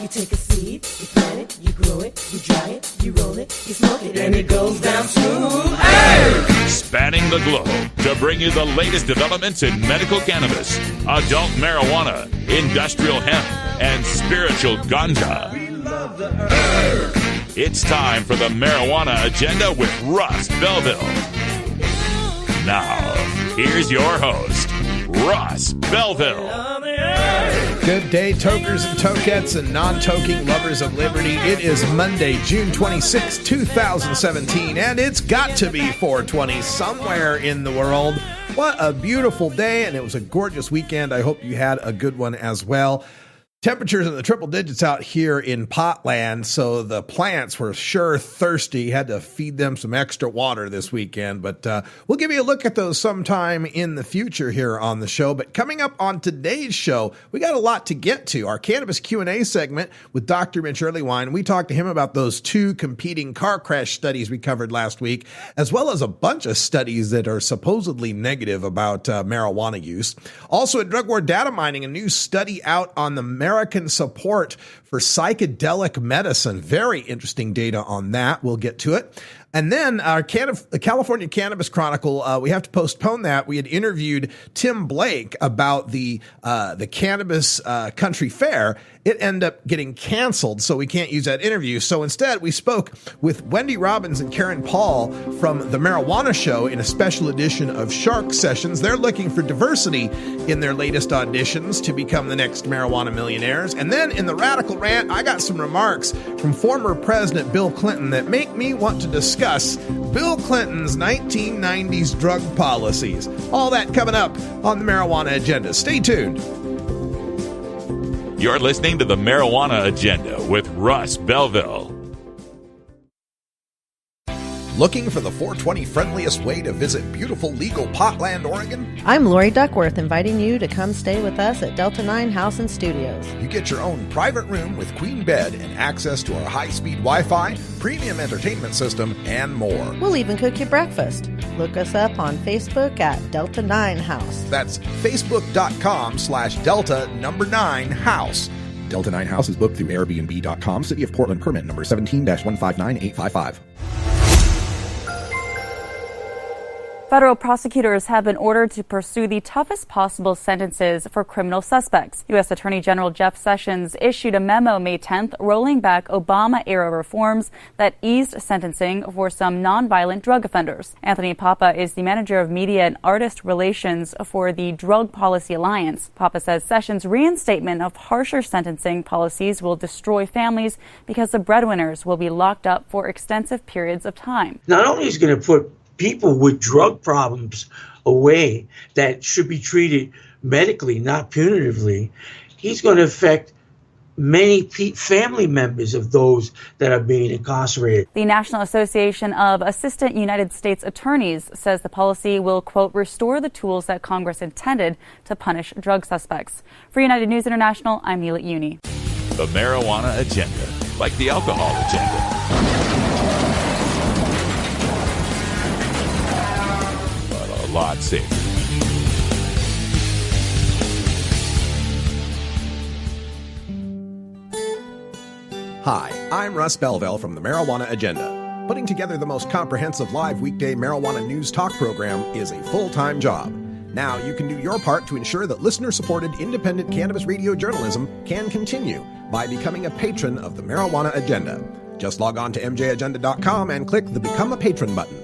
You take a seed, you plant it, you grow it, you dry it, you roll it, you smoke it, and it goes down smooth. Hey! Spanning the globe to bring you the latest developments in medical cannabis, adult marijuana, industrial hemp, and spiritual ganja. We love the herb. It's time for the Marijuana Agenda with Russ Belville. Now, here's your host, Russ Belville. Good day, tokers and tokettes and non-toking lovers of liberty. It is Monday, June 26, 2017, and it's got to be 420 somewhere in the world. What a beautiful day, and it was a gorgeous weekend. I hope you had a good one as well. Temperatures in the triple digits out here in Potland, so the plants were sure thirsty. Had to feed them some extra water this weekend, but we'll give you a look at those sometime in the future here on the show. But coming up on today's show, we got a lot to get to. Our Cannabis Q&A segment with Dr. Mitch. We talked to him about those two competing car crash studies we covered last week, as well as a bunch of studies that are supposedly negative about marijuana use. Also, at Drug War Data Mining, a new study out on the American support for psychedelic medicine. Very interesting data on that. We'll get to it. And then our California Cannabis Chronicle, we have to postpone that. We had interviewed Tim Blake about the Cannabis Country Fair. It ended up getting canceled, so we can't use that interview. So instead, we spoke with Wendy, Robbins, and Paull from The Marijuana Show in a special edition of Shark Sessions. They're looking for diversity in their latest auditions to become the next marijuana millionaires. And then in the Radical Rant, I got some remarks from former President Bill Clinton that make me want to discuss Bill Clinton's 1990s drug policies. All that coming up on the Marijuana Agenda. Stay tuned. You're listening to the Marijuana Agenda with Russ Belville. Looking for the 420 friendliest way to visit beautiful legal Potland, Oregon? I'm Lori Duckworth, inviting you to come stay with us at Delta 9 House and Studios. You get your own private room with queen bed and access to our high-speed Wi-Fi, premium entertainment system, and more. We'll even cook you breakfast. Look us up on Facebook at Delta 9 House. That's facebook.com/Delta9House. Delta 9 House is booked through Airbnb.com. City of Portland permit number 17-159855. Federal prosecutors have been ordered to pursue the toughest possible sentences for criminal suspects. U.S. Attorney General Jeff Sessions issued a memo May 10th rolling back Obama-era reforms that eased sentencing for some nonviolent drug offenders. Anthony Papa is the manager of media and artist relations for the Drug Policy Alliance. Papa says Sessions' reinstatement of harsher sentencing policies will destroy families because the breadwinners will be locked up for extensive periods of time. Not only is he going to put people with drug problems away that should be treated medically, not punitively, he's going to affect many family members of those that are being incarcerated. The National Association of Assistant United States Attorneys says the policy will, quote, restore the tools that Congress intended to punish drug suspects. For United News International, I'm Neela Uni. The Marijuana Agenda, like the alcohol agenda. A lot safer. Hi, I'm Russ Belville from the Marijuana Agenda. Putting together the most comprehensive live weekday marijuana news talk program is a full-time job. Now you can do your part to ensure that listener-supported independent cannabis radio journalism can continue by becoming a patron of the Marijuana Agenda. Just log on to mjagenda.com and click the Become a Patron button.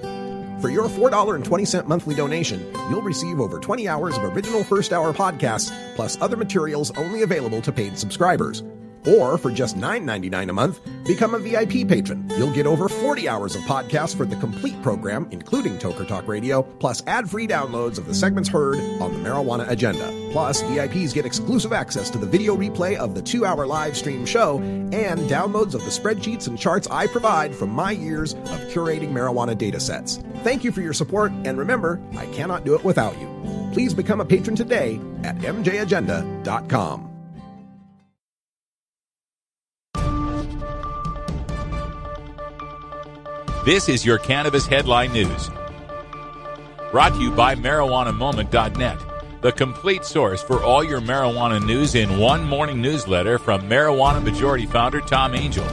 For your $4.20 monthly donation, you'll receive over 20 hours of original first-hour podcasts, plus other materials only available to paid subscribers. Or for just $9.99 a month, become a VIP patron. You'll get over 40 hours of podcasts for the complete program, including Toker Talk Radio, plus ad-free downloads of the segments heard on the Marijuana Agenda. Plus, VIPs get exclusive access to the video replay of the 2-hour live stream show and downloads of the spreadsheets and charts I provide from my years of curating marijuana data sets. Thank you for your support, and remember, I cannot do it without you. Please become a patron today at mjagenda.com. This is your Cannabis Headline News. Brought to you by MarijuanaMoment.net, the complete source for all your marijuana news in one morning newsletter from Marijuana Majority founder Tom Angel.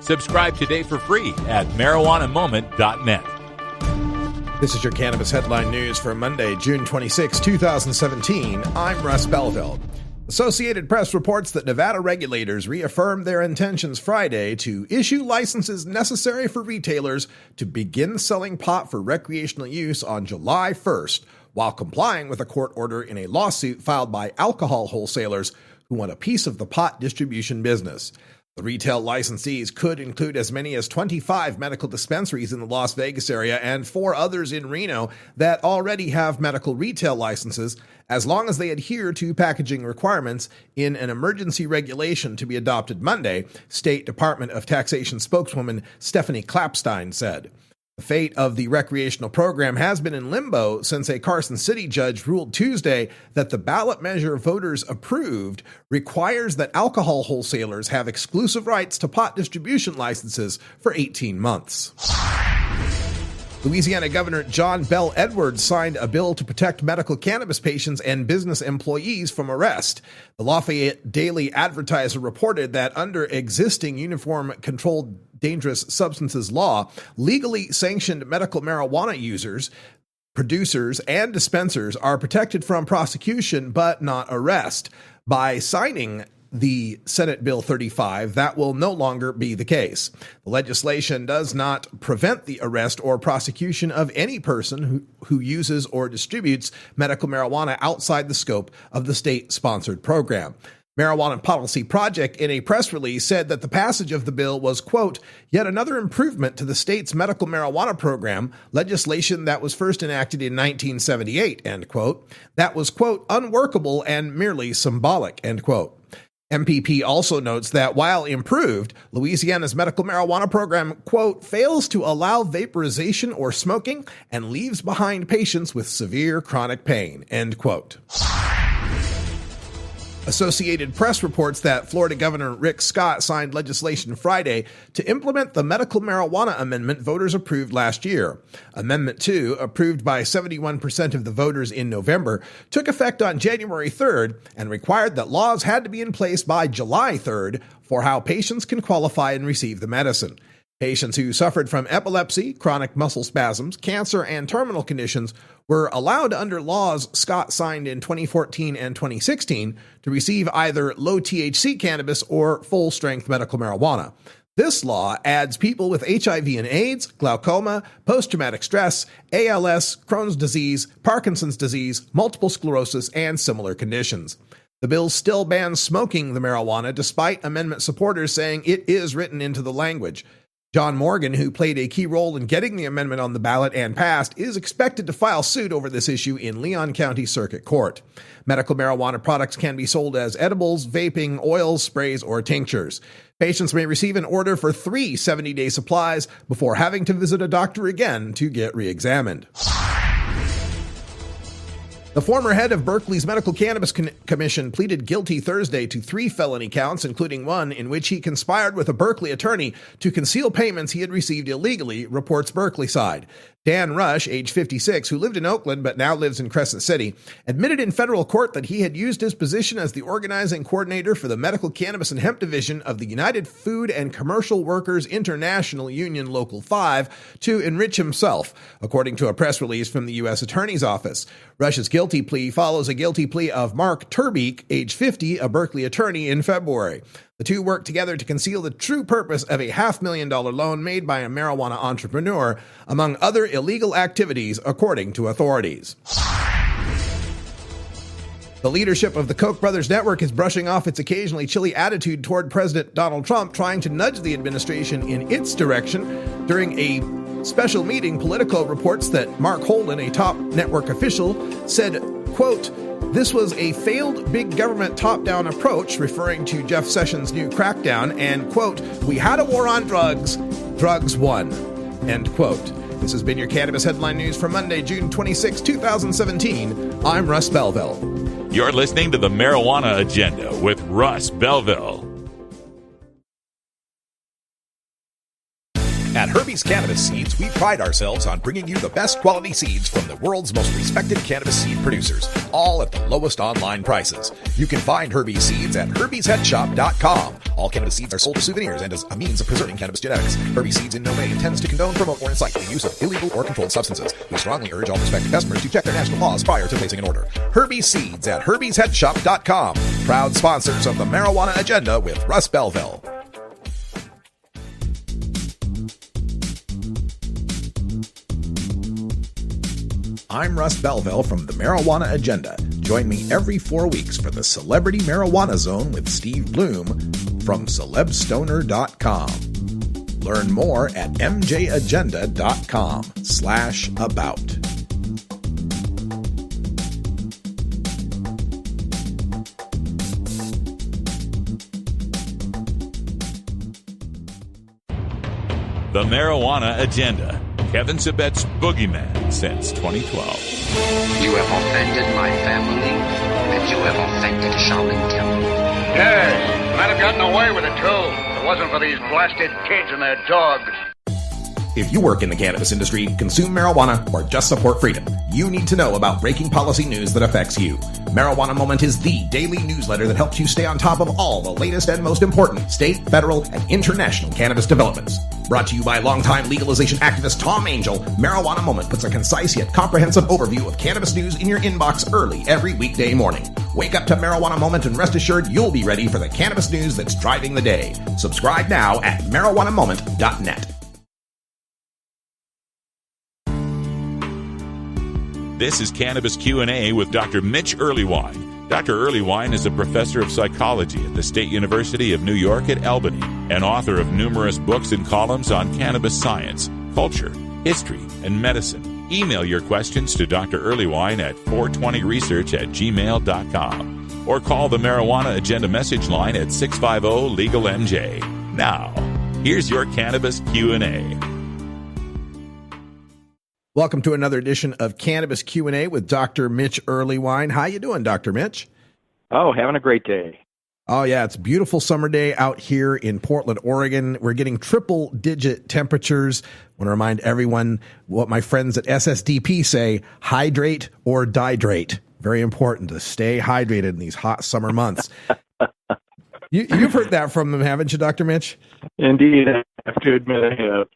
Subscribe today for free at marijuanamoment.net. This is your Cannabis Headline News for Monday, June 26, 2017. I'm Russ Belville. Associated Press reports that Nevada regulators reaffirmed their intentions Friday to issue licenses necessary for retailers to begin selling pot for recreational use on July 1st, while complying with a court order in a lawsuit filed by alcohol wholesalers who want a piece of the pot distribution business. The retail licensees could include as many as 25 medical dispensaries in the Las Vegas area and 4 others in Reno that already have medical retail licenses, as long as they adhere to packaging requirements in an emergency regulation to be adopted Monday, State Department of Taxation spokeswoman Stephanie Klapstein said. The fate of the recreational program has been in limbo since a Carson City judge ruled Tuesday that the ballot measure voters approved requires that alcohol wholesalers have exclusive rights to pot distribution licenses for 18 months. Louisiana Governor John Bel Edwards signed a bill to protect medical cannabis patients and business employees from arrest. The Lafayette Daily Advertiser reported that under existing Uniform Controlled Dangerous Substances law, legally sanctioned medical marijuana users, producers, and dispensers are protected from prosecution but not arrest. By signing the Senate Bill 35, that will no longer be the case. The legislation does not prevent the arrest or prosecution of any person who uses or distributes medical marijuana outside the scope of the state-sponsored program. Marijuana Policy Project, in a press release, said that the passage of the bill was, quote, yet another improvement to the state's medical marijuana program, legislation that was first enacted in 1978, end quote, that was, quote, unworkable and merely symbolic, end quote. MPP also notes that while improved, Louisiana's medical marijuana program, quote, fails to allow vaporization or smoking and leaves behind patients with severe chronic pain, end quote. Associated Press reports that Florida Governor Rick Scott signed legislation Friday to implement the medical marijuana amendment voters approved last year. Amendment 2, approved by 71% of the voters in November, took effect on January 3rd and required that laws had to be in place by July 3rd for how patients can qualify and receive the medicine. Patients who suffered from epilepsy, chronic muscle spasms, cancer, and terminal conditions were allowed under laws Scott signed in 2014 and 2016 to receive either low-THC cannabis or full-strength medical marijuana. This law adds people with HIV and AIDS, glaucoma, post-traumatic stress, ALS, Crohn's disease, Parkinson's disease, multiple sclerosis, and similar conditions. The bill still bans smoking the marijuana, despite amendment supporters saying it is written into the language. John Morgan, who played a key role in getting the amendment on the ballot and passed, is expected to file suit over this issue in Leon County Circuit Court. Medical marijuana products can be sold as edibles, vaping, oils, sprays, or tinctures. Patients may receive an order for 3 70-day supplies before having to visit a doctor again to get re-examined. The former head of Berkeley's Medical Cannabis Commission pleaded guilty Thursday to 3 felony counts, including one in which he conspired with a Berkeley attorney to conceal payments he had received illegally, reports Berkeley side. Dan Rush, age 56, who lived in Oakland but now lives in Crescent City, admitted in federal court that he had used his position as the organizing coordinator for the Medical Cannabis and Hemp Division of the United Food and Commercial Workers International Union Local 5 to enrich himself, according to a press release from the U.S. Attorney's Office. Rush's guilty plea follows a guilty plea of Mark Turbeek, age 50, a Berkeley attorney, in February. The two worked together to conceal the true purpose of a $500,000 loan made by a marijuana entrepreneur, among other illegal activities, according to authorities. The leadership of the Koch brothers network is brushing off its occasionally chilly attitude toward President Donald Trump, trying to nudge the administration in its direction. During a special meeting, Politico reports that Mark Holden, a top network official, said, quote, this was a failed big government top-down approach, referring to Jeff Sessions' new crackdown, and, quote, we had a war on drugs, drugs won, end quote. This has been your Cannabis Headline News for Monday, June 26, 2017. I'm Russ Belville. You're listening to the Marijuana Agenda with Russ Belville. At Herbie Herbie's Cannabis Seeds, we pride ourselves on bringing you the best quality seeds from the world's most respected cannabis seed producers, all at the lowest online prices. You can find Herbie's Seeds at herbiesheadshop.com. All cannabis seeds are sold as souvenirs and as a means of preserving cannabis genetics. Herbie Seeds in no way intends to condone, promote, or incite the use of illegal or controlled substances. We strongly urge all prospective customers to check their national laws prior to placing an order. Herbie Seeds at herbiesheadshop.com. Proud sponsors of the Marijuana Agenda with Russ Belville. I'm Russ Belville from the Marijuana Agenda. Join me every 4 weeks for the Celebrity Marijuana Zone with Steve Bloom from celebstoner.com. Learn more at mjagenda.com/about. The Marijuana Agenda. Kevin Sabet's boogeyman since 2012. You have offended my family, and you have offended Shaolin Temple. Yes, might have gotten away with it, too. If it wasn't for these blasted kids and their dogs. If you work in the cannabis industry, consume marijuana, or just support freedom, you need to know about breaking policy news that affects you. Marijuana Moment is the daily newsletter that helps you stay on top of all the latest and most important state, federal, and international cannabis developments. Brought to you by longtime legalization activist Tom Angel, Marijuana Moment puts a concise yet comprehensive overview of cannabis news in your inbox early every weekday morning. Wake up to Marijuana Moment and rest assured you'll be ready for the cannabis news that's driving the day. Subscribe now at marijuanamoment.net. This is Cannabis Q&A with Dr. Mitch Earlywine. Dr. Earlywine is a professor of psychology at the State University of New York at Albany and author of numerous books and columns on cannabis science, culture, history, and medicine. Email your questions to Dr. Earlywine at 420research@gmail.com or call the Marijuana Agenda message line at 650-LEGAL-MJ. Now, here's your Cannabis Q&A. Welcome to another edition of Cannabis Q&A with Dr. Mitch Earlywine. How you doing, Dr. Mitch? Oh, having a great day. Oh, yeah, it's a beautiful summer day out here in Portland, Oregon. We're getting triple-digit temperatures. I want to remind everyone what my friends at SSDP say, hydrate or dihydrate. Very important to stay hydrated in these hot summer months. You've heard that from them, haven't you, Dr. Mitch? Indeed, I have to admit I have.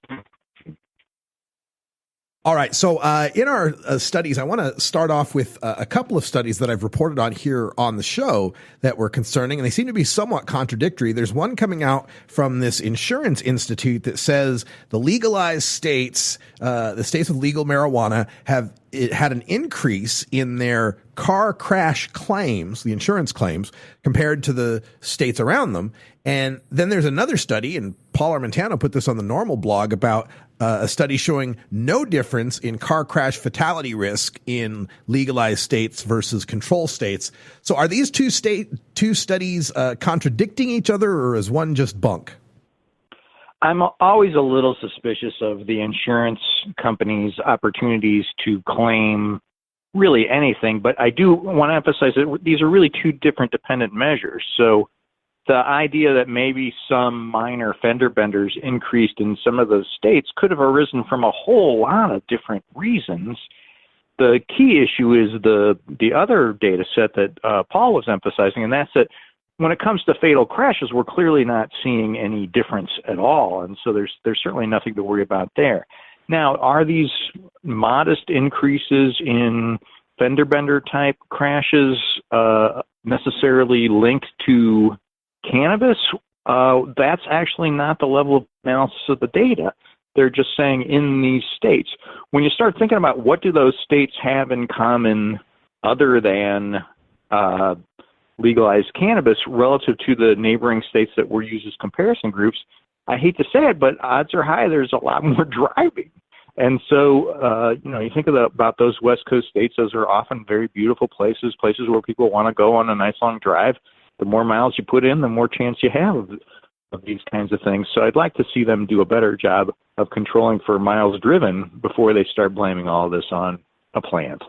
All right. So in our studies, I want to start off with a couple of studies that I've reported on here on the show that were concerning, and they seem to be somewhat contradictory. There's one coming out from this insurance institute that says the legalized states, the states with legal marijuana, had an increase in their car crash claims, the insurance claims, compared to the states around them. And then there's another study, and Paull Armentano put this on the Normal blog, about a study showing no difference in car crash fatality risk in legalized states versus control states. So are these two studies contradicting each other, or is one just bunk? I'm always a little suspicious of the insurance companies' opportunities to claim really anything, but I do want to emphasize that these are really two different dependent measures. So the idea that maybe some minor fender benders increased in some of those states could have arisen from a whole lot of different reasons. The key issue is the other data set that Paull was emphasizing, and that's that when it comes to fatal crashes, we're clearly not seeing any difference at all, and so there's certainly nothing to worry about there. Now, are these modest increases in fender bender type crashes necessarily linked to cannabis? That's actually not the level of analysis of the data. They're just saying in these states. When you start thinking about what do those states have in common other than legalized cannabis relative to the neighboring states that were used as comparison groups, I hate to say it, but odds are high there's a lot more driving. And so, you think about those West Coast states, those are often very beautiful places where people want to go on a nice long drive. The more miles you put in, the more chance you have of these kinds of things. So I'd like to see them do a better job of controlling for miles driven before they start blaming all this on a plant.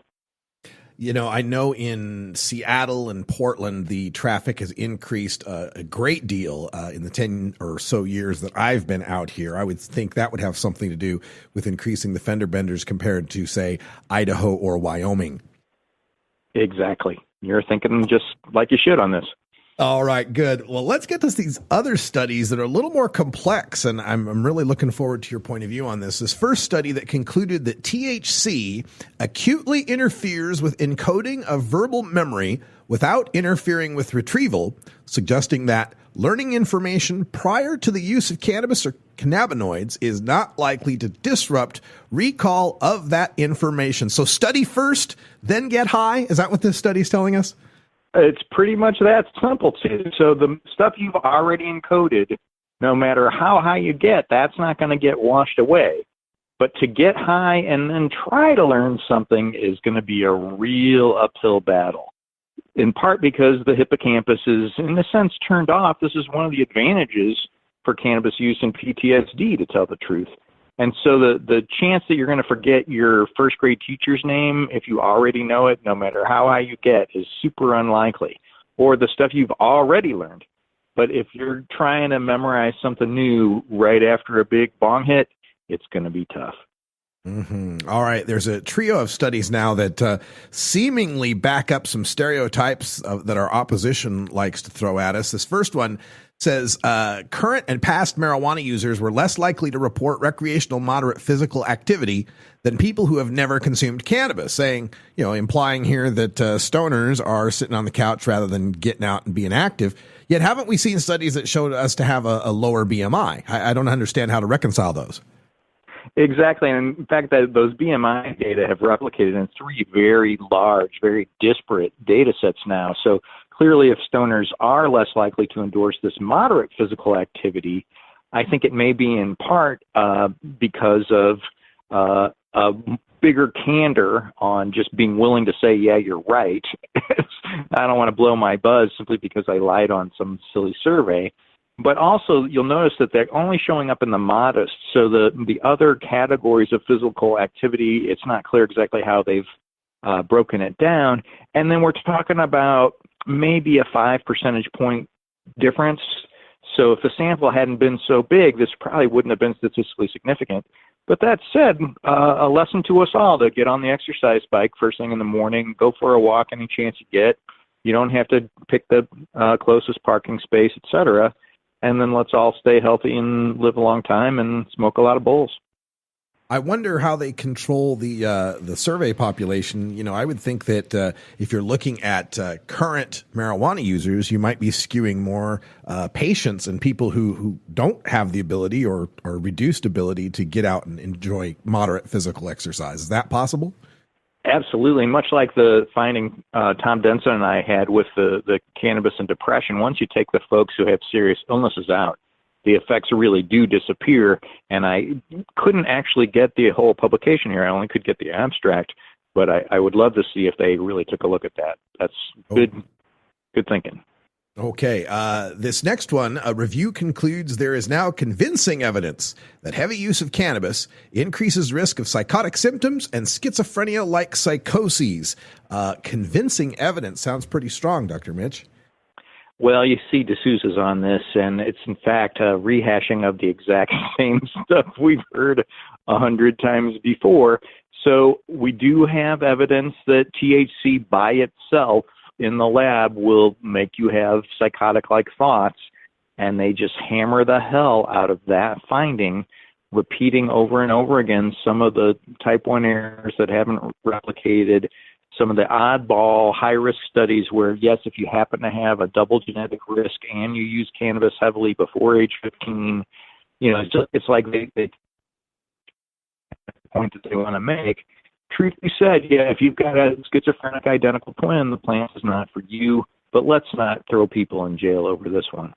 I know in Seattle and Portland, the traffic has increased a great deal in the 10 or so years that I've been out here. I would think that would have something to do with increasing the fender benders compared to, say, Idaho or Wyoming. Exactly. You're thinking just like you should on this. All right, good. Well, let's get to these other studies that are a little more complex, and I'm really looking forward to your point of view on this. This first study that concluded that THC acutely interferes with encoding of verbal memory without interfering with retrieval, suggesting that learning information prior to the use of cannabis or cannabinoids is not likely to disrupt recall of that information. So study first, then get high. Is that what this study is telling us? It's pretty much that simple, too. So the stuff you've already encoded, no matter how high you get, that's not going to get washed away. But to get high and then try to learn something is going to be a real uphill battle, in part because the hippocampus is, in a sense, turned off. This is one of the advantages for cannabis use in PTSD, to tell the truth. And so the chance that you're going to forget your first grade teacher's name, if you already know it, no matter how high you get, is super unlikely. Or the stuff you've already learned. But if you're trying to memorize something new right after a big bong hit, it's going to be tough. Mm-hmm. All right. There's a trio of studies now that seemingly back up some stereotypes that our opposition likes to throw at us. This first one says current and past marijuana users were less likely to report recreational moderate physical activity than people who have never consumed cannabis, saying, implying here that stoners are sitting on the couch rather than getting out and being active. Yet haven't we seen studies that showed us to have a lower BMI? I don't understand how to reconcile those. Exactly. And in fact, those BMI data have replicated in 3 very large, very disparate data sets now. So clearly, if stoners are less likely to endorse this moderate physical activity, I think it may be in part because of a bigger candor on just being willing to say, yeah, you're right. I don't want to blow my buzz simply because I lied on some silly survey. But also, you'll notice that they're only showing up in the modest. So the other categories of physical activity, it's not clear exactly how they've broken it down. And then we're talking about maybe a 5 percentage point difference. So if the sample hadn't been so big, this probably wouldn't have been statistically significant. But that said, a lesson to us all to get on the exercise bike first thing in the morning, go for a walk any chance you get. You don't have to pick the closest parking space, et cetera. And then let's all stay healthy and live a long time and smoke a lot of bowls. I wonder how they control the survey population. I would think that if you're looking at current marijuana users, you might be skewing more patients and people who don't have the ability or reduced ability to get out and enjoy moderate physical exercise. Is that possible? Absolutely. Much like the finding Tom Denson and I had with the cannabis and depression, once you take the folks who have serious illnesses out, the effects really do disappear. And I couldn't actually get the whole publication here. I only could get the abstract, but I would love to see if they really took a look at that. That's good thinking. Okay. This next one, a review concludes there is now convincing evidence that heavy use of cannabis increases risk of psychotic symptoms and schizophrenia-like psychoses. Convincing evidence sounds pretty strong, Dr. Mitch. Well, you see D'Souza's on this, and it's in fact a rehashing of the exact same stuff we've heard 100 times before. So we do have evidence that THC by itself in the lab will make you have psychotic-like thoughts, and they just hammer the hell out of that finding, repeating over and over again some of the type 1 errors that haven't replicated, some of the oddball high-risk studies where, yes, if you happen to have a double genetic risk and you use cannabis heavily before age 15, it's like they point that they want to make. Truth be said, yeah, if you've got a schizophrenic identical twin, the plant is not for you, but let's not throw people in jail over this one.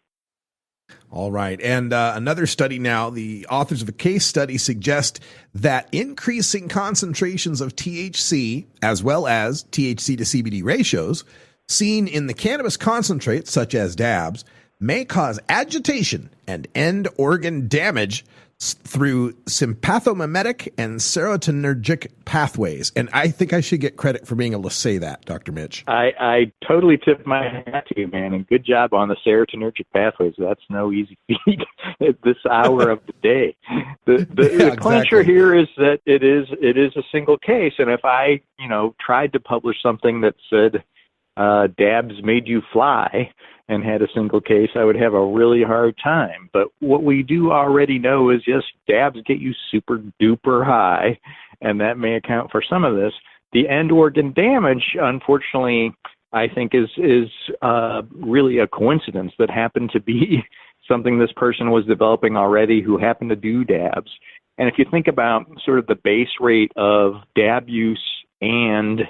All right. And another study now, the authors of a case study suggest that increasing concentrations of THC as well as THC to CBD ratios seen in the cannabis concentrates, such as dabs, may cause agitation and end organ damage through sympathomimetic and serotonergic pathways. And I think I should get credit for being able to say that, Dr. Mitch. I totally tip my hat to you, man, and good job on the serotonergic pathways. That's no easy feat at this hour of the day. The clincher here is that it is a single case, and if I tried to publish something that said dabs made you fly and had a single case, I would have a really hard time. But what we do already know is, yes, dabs get you super duper high, and that may account for some of this. The end organ damage, unfortunately, I think is really a coincidence that happened to be something this person was developing already who happened to do dabs. And if you think about sort of the base rate of dab use and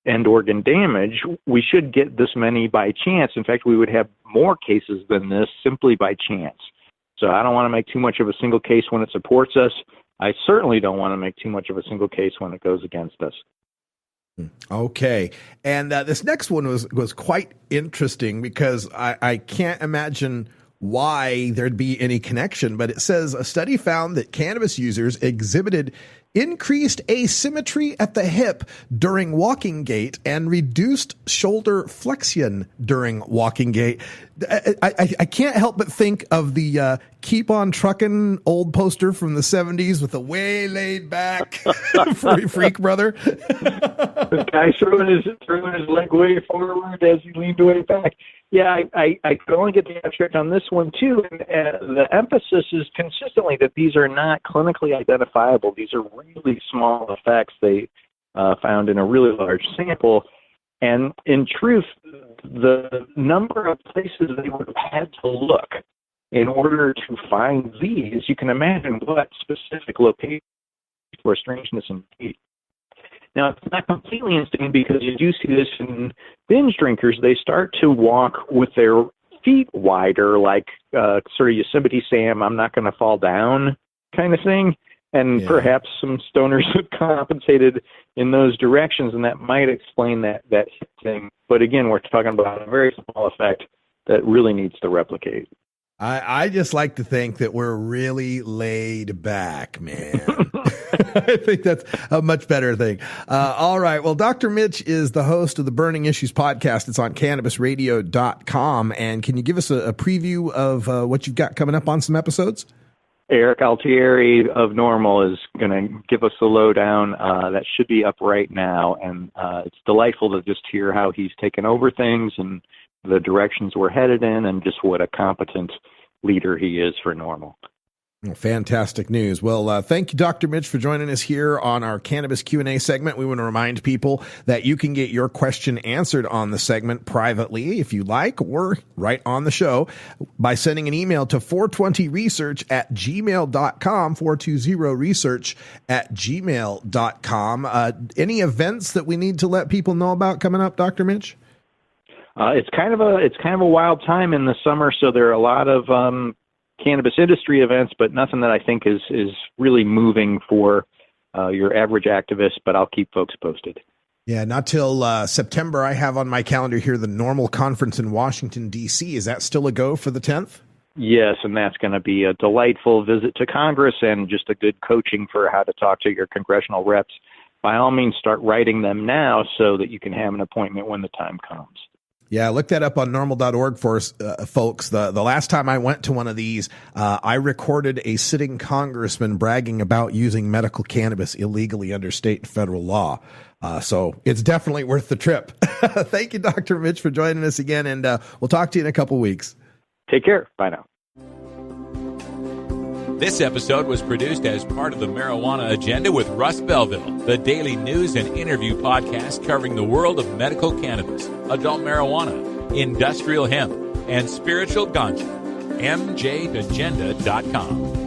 end organ damage, we should get this many by chance. In fact, we would have more cases than this simply by chance. So I don't want to make too much of a single case when it supports us. I certainly don't want to make too much of a single case when it goes against us. Okay. And this next one was quite interesting because I can't imagine why there'd be any connection, but it says a study found that cannabis users exhibited increased asymmetry at the hip during walking gait and reduced shoulder flexion during walking gait. I can't help but think of the Keep on Truckin' old poster from the 70s with the way laid back freak brother. The guy throwing his leg way forward as he leaned way back. Yeah, I could only get the abstract on this one, too. And the emphasis is consistently that these are not clinically identifiable. These are really small effects they found in a really large sample. And in truth, the number of places they would have had to look in order to find these, you can imagine what specific location for strangeness and gait. Now, it's not completely insane because you do see this in binge drinkers. They start to walk with their feet wider, like sort of Yosemite Sam, I'm not going to fall down kind of thing. And perhaps some stoners have compensated in those directions, and that might explain that hip thing. But again, we're talking about a very small effect that really needs to replicate. I just like to think that we're really laid back, man. I think that's a much better thing. All right. Well, Dr. Mitch is the host of the Burning Issues podcast. It's on cannabisradio.com. And can you give us a preview of what you've got coming up on some episodes? Eric Altieri of Normal is going to give us the lowdown. That should be up right now. And it's delightful to just hear how he's taken over things and the directions we're headed in and just what a competent leader he is for Normal. Fantastic news. Well, thank you, Dr. Mitch, for joining us here on our Cannabis Q&A segment. We want to remind people that you can get your question answered on the segment privately, if you like, or right on the show by sending an email to 420research@gmail.com, 420research@gmail.com. Any events that we need to let people know about coming up, Dr. Mitch? It's kind of a wild time in the summer, so there are a lot of cannabis industry events, but nothing that I think is really moving for your average activist, but I'll keep folks posted. Yeah, not till September. I have on my calendar here the Normal Conference in Washington, D.C. Is that still a go for the 10th? Yes, and that's going to be a delightful visit to Congress and just a good coaching for how to talk to your congressional reps. By all means, start writing them now so that you can have an appointment when the time comes. Yeah, look that up on normal.org for us, folks. The last time I went to one of these, I recorded a sitting congressman bragging about using medical cannabis illegally under state and federal law. So it's definitely worth the trip. Thank you, Dr. Mitch, for joining us again, and we'll talk to you in a couple weeks. Take care. Bye now. This episode was produced as part of the Marijuana Agenda with Russ Belville, the daily news and interview podcast covering the world of medical cannabis, adult marijuana, industrial hemp, and spiritual ganja. MJAgenda.com.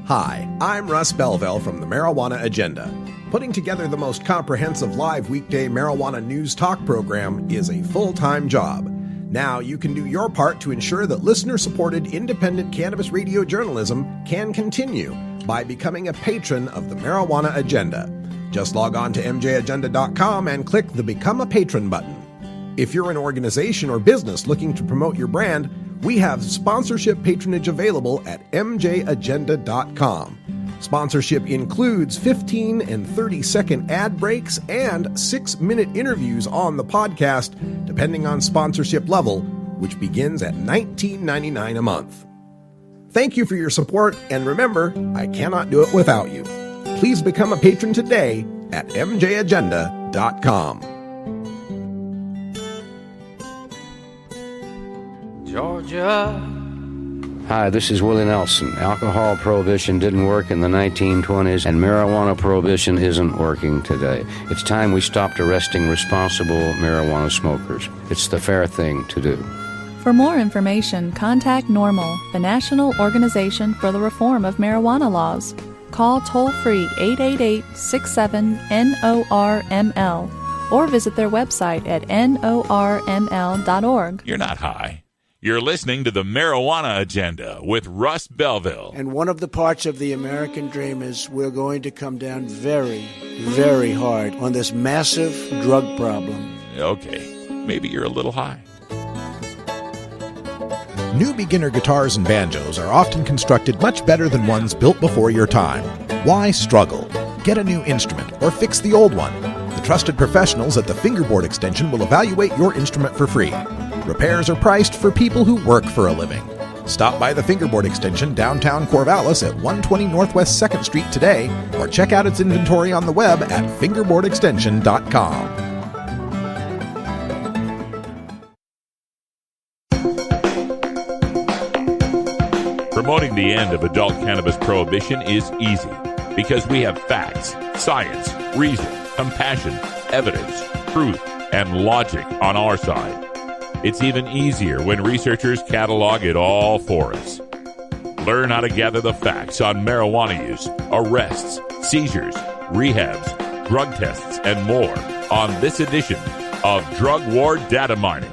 Hi, I'm Russ Belville from the Marijuana Agenda. Putting together the most comprehensive live weekday marijuana news talk program is a full-time job. Now you can do your part to ensure that listener-supported independent cannabis radio journalism can continue by becoming a patron of the Marijuana Agenda. Just log on to mjagenda.com and click the Become a Patron button. If you're an organization or business looking to promote your brand, we have sponsorship patronage available at mjagenda.com. Sponsorship includes 15 and 30-second ad breaks and 6-minute interviews on the podcast, depending on sponsorship level, which begins at $19.99 a month. Thank you for your support, and remember, I cannot do it without you. Please become a patron today at mjagenda.com. Georgia. Hi, this is Willie Nelson. Alcohol prohibition didn't work in the 1920s, and marijuana prohibition isn't working today. It's time we stopped arresting responsible marijuana smokers. It's the fair thing to do. For more information, contact NORML, the National Organization for the Reform of Marijuana Laws. Call toll-free 888-67-NORML or visit their website at norml.org. You're not high. You're listening to the Marijuana Agenda with Russ Belville. And one of the parts of the American dream is we're going to come down very, very hard on this massive drug problem. Okay, maybe you're a little high. New beginner guitars and banjos are often constructed much better than ones built before your time. Why struggle? Get a new instrument or fix the old one. The trusted professionals at the Fingerboard Extension will evaluate your instrument for free. Repairs are priced for people who work for a living. Stop by the Fingerboard Extension downtown Corvallis at 120 Northwest 2nd Street today, or check out its inventory on the web at fingerboardextension.com. Promoting the end of adult cannabis prohibition is easy because we have facts, science, reason, compassion, evidence, truth, and logic on our side. It's even easier when researchers catalog it all for us. Learn how to gather the facts on marijuana use, arrests, seizures, rehabs, drug tests, and more on this edition of Drug War Data Mining.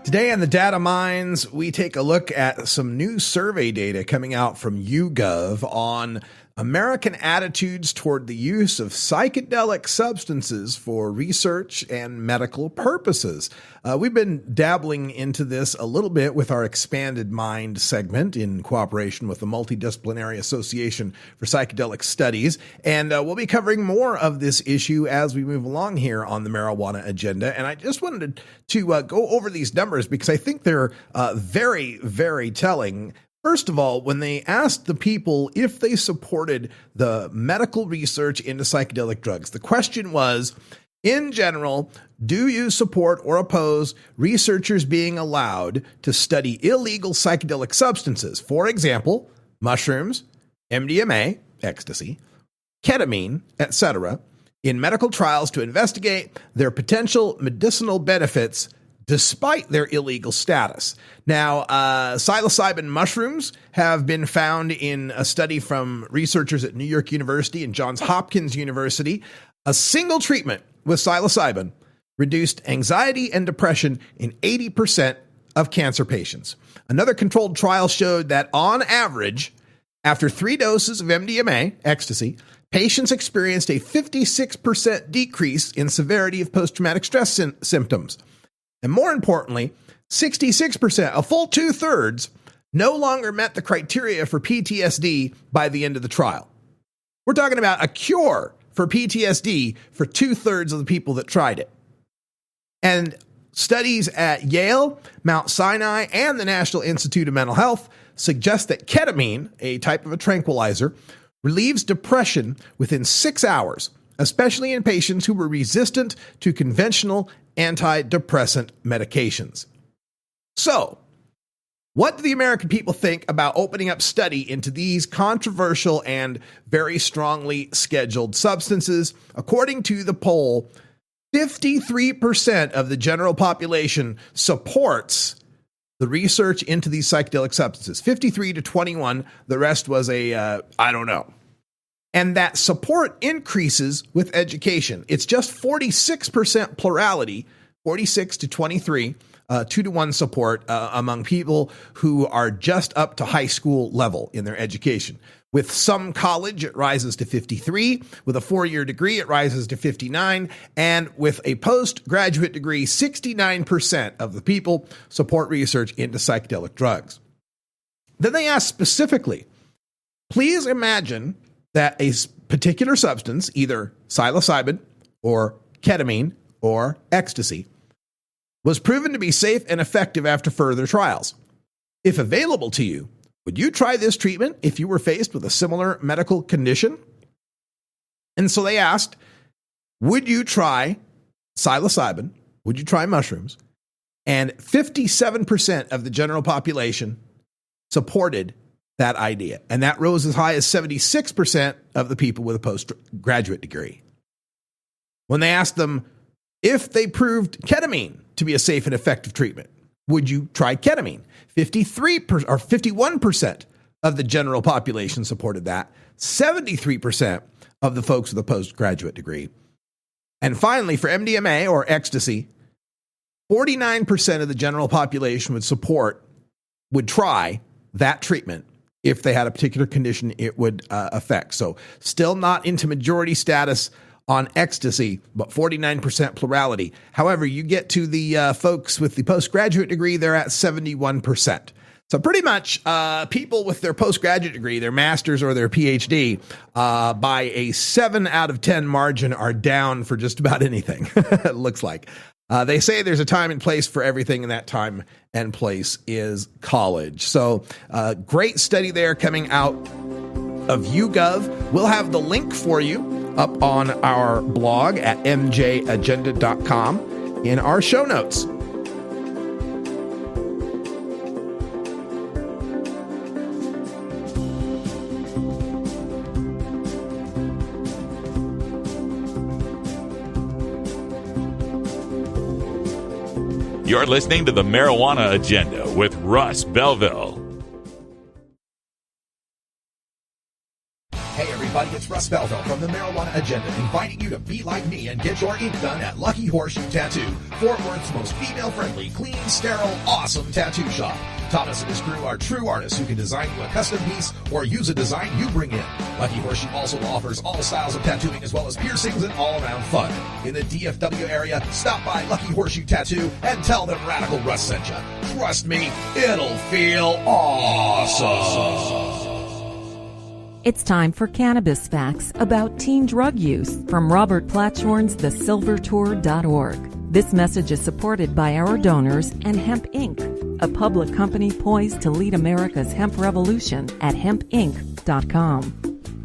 Today on the Data Mines, we take a look at some new survey data coming out from YouGov on American attitudes toward the use of psychedelic substances for research and medical purposes. We've been dabbling into this a little bit with our Expanded Mind segment in cooperation with the Multidisciplinary Association for Psychedelic Studies, and we'll be covering more of this issue as we move along here on the Marijuana Agenda. And I just wanted to go over these numbers because I think they're very, very telling. First of all, when they asked the people if they supported the medical research into psychedelic drugs, the question was, in general, do you support or oppose researchers being allowed to study illegal psychedelic substances? For example, mushrooms, MDMA, ecstasy, ketamine, etc., in medical trials to investigate their potential medicinal benefits despite their illegal status. Now, psilocybin mushrooms have been found in a study from researchers at New York University and Johns Hopkins University. A single treatment with psilocybin reduced anxiety and depression in 80% of cancer patients. Another controlled trial showed that on average, after 3 doses of MDMA, ecstasy, patients experienced a 56% decrease in severity of post-traumatic stress symptoms. And more importantly, 66%, a full 2/3, no longer met the criteria for PTSD by the end of the trial. We're talking about a cure for PTSD for 2/3 of the people that tried it. And studies at Yale, Mount Sinai, and the National Institute of Mental Health suggest that ketamine, a type of a tranquilizer, relieves depression within 6 hours, especially in patients who were resistant to conventional antidepressant medications. So, what do the American people think about opening up study into these controversial and very strongly scheduled substances? According to the poll, 53% of the general population supports the research into these psychedelic substances. 53 to 21. The rest was I don't know. And that support increases with education. It's just 46% plurality 46 to 23, 2-to-1 support among people who are just up to high school level in their education. With some college, it rises to 53. With a 4-year degree, it rises to 59. And with a postgraduate degree, 69% of the people support research into psychedelic drugs. Then they asked specifically, please imagine that a particular substance, either psilocybin or ketamine or ecstasy, was proven to be safe and effective after further trials. If available to you, would you try this treatment if you were faced with a similar medical condition? And so they asked, would you try psilocybin? Would you try mushrooms? And 57% of the general population supported that idea. And that rose as high as 76% of the people with a postgraduate degree. When they asked them if they proved ketamine to be a safe and effective treatment, would you try ketamine? 51% of the general population supported that. 73% of the folks with a postgraduate degree. And finally, for MDMA or ecstasy, 49% of the general population would try that treatment if they had a particular condition it would affect. So still not into majority status on ecstasy, but 49% plurality. However, you get to the folks with the postgraduate degree, they're at 71%. So pretty much people with their postgraduate degree, their master's or their PhD, by a 7 out of 10 margin are down for just about anything, it looks like. They say there's a time and place for everything, and that time and place is college. So great study there coming out of YouGov. We'll have the link for you up on our blog at mjagenda.com in our show notes. You're listening to the Marijuana Agenda with Russ Belville. Hey everybody, it's Russ Belville from the Marijuana Agenda, inviting you to be like me and get your ink done at Lucky Horseshoe Tattoo, Fort Worth's most female-friendly, clean, sterile, awesome tattoo shop. Thomas and his crew are true artists who can design you a custom piece or use a design you bring in. Lucky Horseshoe also offers all styles of tattooing as well as piercings and all-around fun. In the DFW area, stop by Lucky Horseshoe Tattoo and tell them Radical Russ sent you. Trust me, it'll feel awesome. It's time for cannabis facts about teen drug use from Robert Platshorn's thesilvertour.org. This message is supported by our donors and Hemp Inc., a public company poised to lead America's hemp revolution at hempinc.com.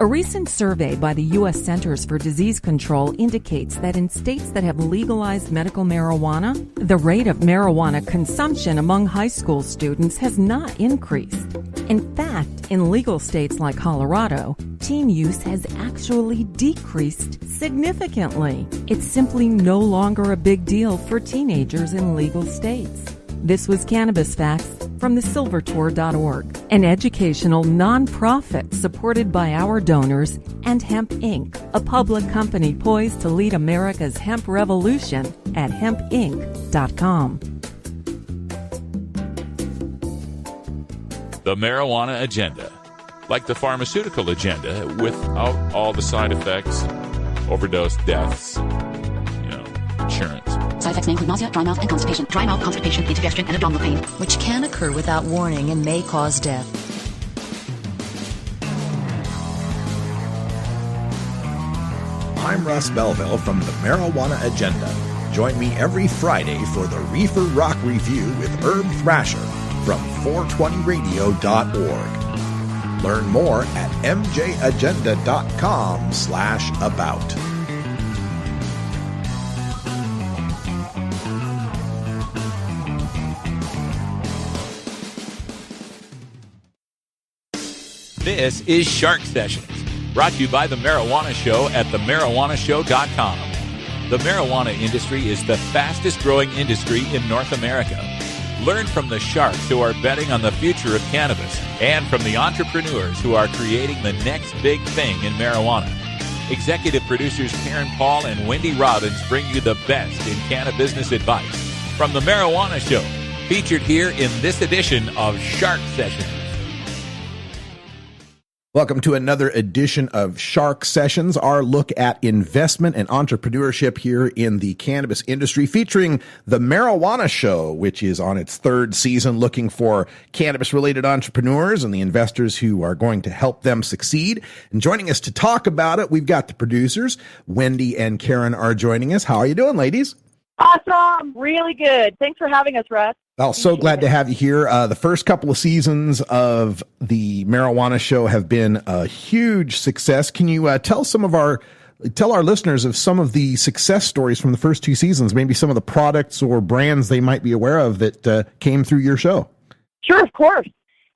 A recent survey by the U.S. Centers for Disease Control indicates that in states that have legalized medical marijuana, the rate of marijuana consumption among high school students has not increased. In fact, in legal states like Colorado, teen use has actually decreased significantly. It's simply no longer a big deal for teenagers in legal states. This was Cannabis Facts from thesilvertour.org, an educational nonprofit supported by our donors and Hemp Inc., a public company poised to lead America's hemp revolution at hempinc.com. The Marijuana Agenda, like the pharmaceutical agenda, without all the side effects, overdose deaths, insurance. Side effects may include nausea, dry mouth, and constipation. Dry mouth, constipation, indigestion, and abdominal pain, which can occur without warning and may cause death. I'm Russ Belville from the Marijuana Agenda. Join me every Friday for the Reefer Rock Review with Herb Thrasher from 420radio.org. Learn more at mjagenda.com/about. This is Shark Sessions, brought to you by The Marijuana Show at themarijuanashow.com. The marijuana industry is the fastest growing industry in North America. Learn from the sharks who are betting on the future of cannabis and from the entrepreneurs who are creating the next big thing in marijuana. Executive producers Karen Paull and Wendy Robbins bring you the best in cannabis business advice from The Marijuana Show, featured here in this edition of Shark Sessions. Welcome to another edition of Shark Sessions, our look at investment and entrepreneurship here in the cannabis industry, featuring The Marijuana Show, which is on its third season, looking for cannabis-related entrepreneurs and the investors who are going to help them succeed. And joining us to talk about it, we've got the producers. Wendy and Karen are joining us. How are you doing, ladies? Awesome. Really good. Thanks for having us, Russ. Well, so glad to have you here. The first couple of seasons of the Marijuana Show have been a huge success. Can you tell our listeners of some of the success stories from the first two seasons, maybe some of the products or brands they might be aware of that came through your show? Sure, of course.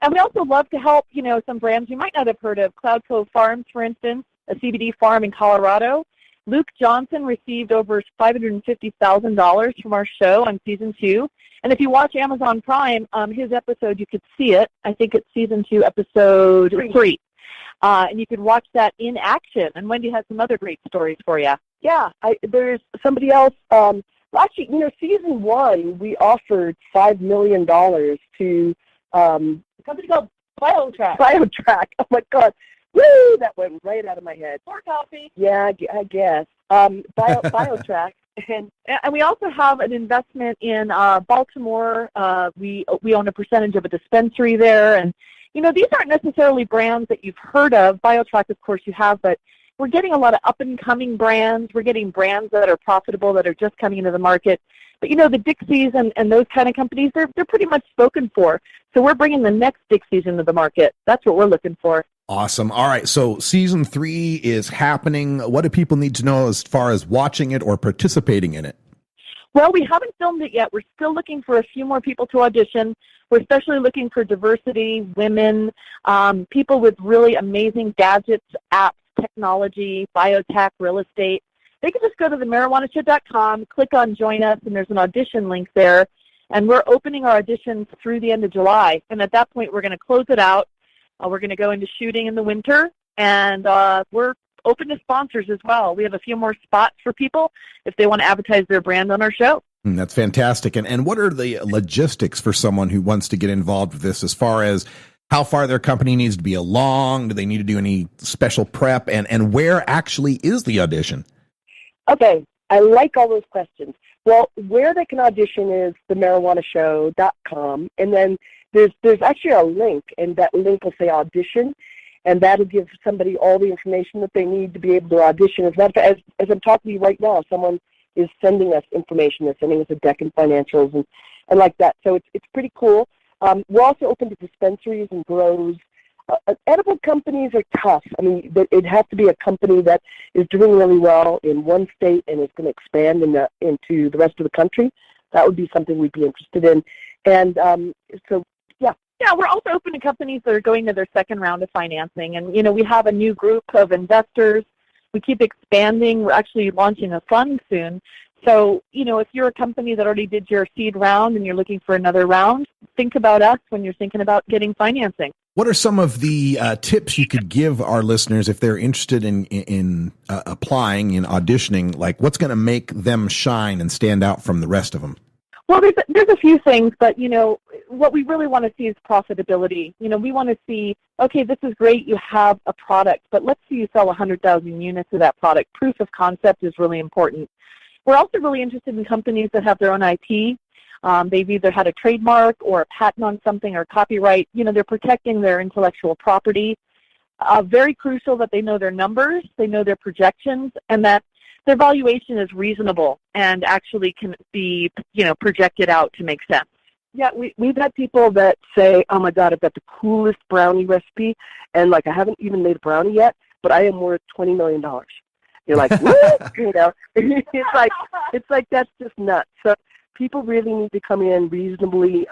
And we also love to help, some brands you might not have heard of. Cloud Cove Farms, for instance, a CBD farm in Colorado. Luke Johnson received over $550,000 from our show on season 2. And if you watch Amazon Prime, his episode, you could see it. I think it's season 2, episode 3. And you could watch that in action. And Wendy has some other great stories for you. Yeah, there's somebody else. Actually, season 1, we offered $5 million to a company called BioTrack. Oh, my God. Woo! That went right out of my head. More coffee. Yeah, I guess. BioTrack. And we also have an investment in Baltimore. We own a percentage of a dispensary there. And, these aren't necessarily brands that you've heard of. BioTrack, of course, you have, but we're getting a lot of up-and-coming brands. We're getting brands that are profitable, that are just coming into the market. But, the Dixies and those kind of companies, they're pretty much spoken for. So we're bringing the next Dixies into the market. That's what we're looking for. Awesome. All right. So season 3 is happening. What do people need to know as far as watching it or participating in it? Well, we haven't filmed it yet. We're still looking for a few more people to audition. We're especially looking for diversity, women, people with really amazing gadgets, apps, technology, biotech, real estate. They can just go to themarijuanashow.com, click on Join Us, and there's an audition link there. And we're opening our auditions through the end of July. And at that point, we're going to close it out. We're going to go into shooting in the winter, and we're open to sponsors as well. We have a few more spots for people if they want to advertise their brand on our show. That's fantastic. And what are the logistics for someone who wants to get involved with this, as far as how far their company needs to be along? Do they need to do any special prep? And where actually is the audition? Okay, I like all those questions. Well, where they can audition is themarijuanashow.com, and then there's actually a link, and that link will say audition, and that'll give somebody all the information that they need to be able to audition. As I'm talking to you right now, someone is sending us information. They're sending us a deck and financials and like that. So it's pretty cool. We're also open to dispensaries and grows. Edible companies are tough. I mean, it has to be a company that is doing really well in one state and is going to expand into the rest of the country. That would be something we'd be interested in. And so, yeah. Yeah, we're also open to companies that are going to their second round of financing. And, we have a new group of investors. We keep expanding. We're actually launching a fund soon. So, if you're a company that already did your seed round and you're looking for another round, think about us when you're thinking about getting financing. What are some of the tips you could give our listeners if they're interested in applying, in auditioning? Like, what's going to make them shine and stand out from the rest of them? Well, there's a few things, but, what we really want to see is profitability. We want to see, okay, this is great, you have a product, but let's see you sell 100,000 units of that product. Proof of concept is really important. We're also really interested in companies that have their own IP. They've either had a trademark or a patent on something or copyright. They're protecting their intellectual property. Very crucial that they know their numbers, they know their projections, and that their valuation is reasonable and actually can be, projected out to make sense. Yeah, we've had people that say, oh, my God, I've got the coolest brownie recipe, and, I haven't even made a brownie yet, but I am worth $20 million. You're like, what? It's like that's just nuts. So people really need to come in reasonably,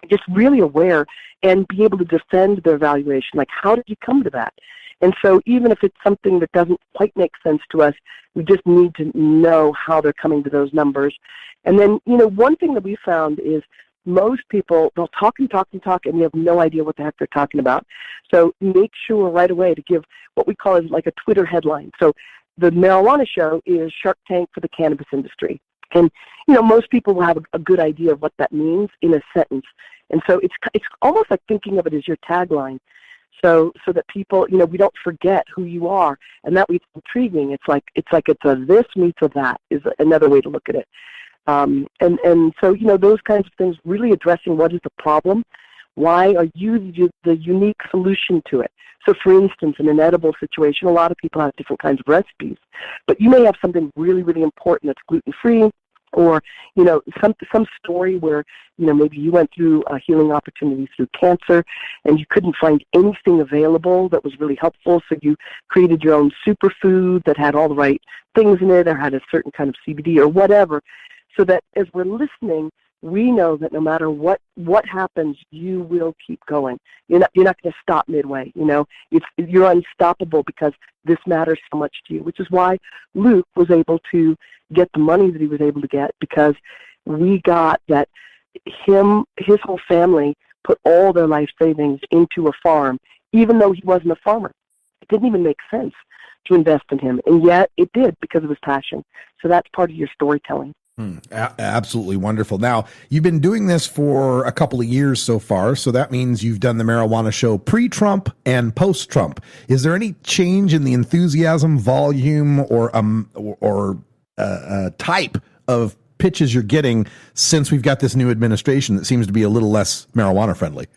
just really aware and be able to defend their valuation. Like, how did you come to that? And so even if it's something that doesn't quite make sense to us, we just need to know how they're coming to those numbers. And then, one thing that we found is most people, they'll talk and talk and talk, and you have no idea what the heck they're talking about. So make sure right away to give what we call is like a Twitter headline. So the Marijuana Show is Shark Tank for the cannabis industry. And, most people will have a good idea of what that means in a sentence. And so it's almost like thinking of it as your tagline. So that people, we don't forget who you are, and that was intriguing. It's like it's a this meets a that is another way to look at it. And so those kinds of things, really addressing what is the problem, why are you the unique solution to it. So, for instance, in an edible situation, a lot of people have different kinds of recipes, but you may have something really, really important that's gluten-free, or some story where maybe you went through a healing opportunity through cancer and you couldn't find anything available that was really helpful, so you created your own superfood that had all the right things in it or had a certain kind of CBD or whatever, so that as we're listening, we know that no matter what happens, you will keep going. You're not going to stop midway. You're unstoppable because this matters so much to you, which is why Luke was able to get the money that he was able to get, because we got that his whole family put all their life savings into a farm, even though he wasn't a farmer. It didn't even make sense to invest in him, and yet it did because of his passion. So that's part of your storytelling. Absolutely wonderful. Now, you've been doing this for a couple of years so far, so that means you've done the Marijuana Show pre-Trump and post-Trump. Is there any change in the enthusiasm, volume, or type of pitches you're getting since we've got this new administration that seems to be a little less marijuana friendly?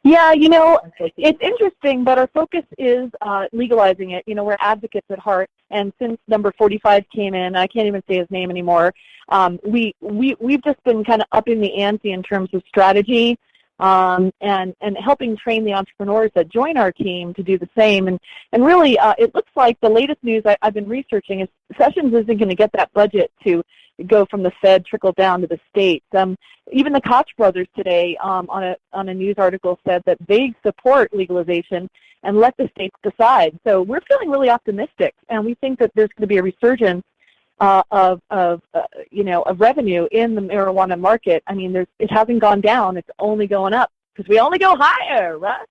Yeah, it's interesting, but our focus is legalizing it. We're advocates at heart, and since number 45 came in, I can't even say his name anymore, we've just been kind of upping the ante in terms of strategy and helping train the entrepreneurs that join our team to do the same. And really, it looks like the latest news I've been researching is Sessions isn't going to get that budget to go from the Fed trickle down to the states. Even the Koch brothers today on a news article said that they support legalization and let the states decide. So we're feeling really optimistic, and we think that there's going to be a resurgence of revenue in the marijuana market. I mean, it hasn't gone down; it's only going up because we only go higher, right?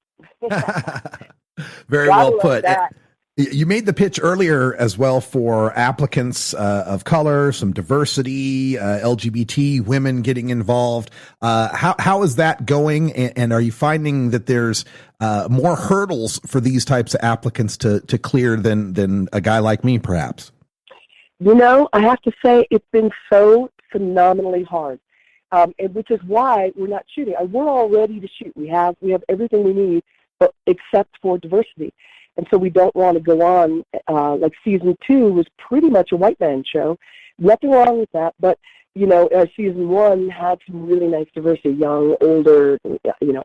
Very well put. You made the pitch earlier as well for applicants of color, some diversity, LGBT, women getting involved. How is that going? And are you finding that there's more hurdles for these types of applicants to clear than a guy like me, perhaps? I have to say it's been so phenomenally hard, which is why we're not shooting. We're all ready to shoot. We have everything we need, but except for diversity. And so we don't want to go on, like season 2 was pretty much a white man show. Nothing wrong with that, but, season 1 had some really nice diversity, young, older,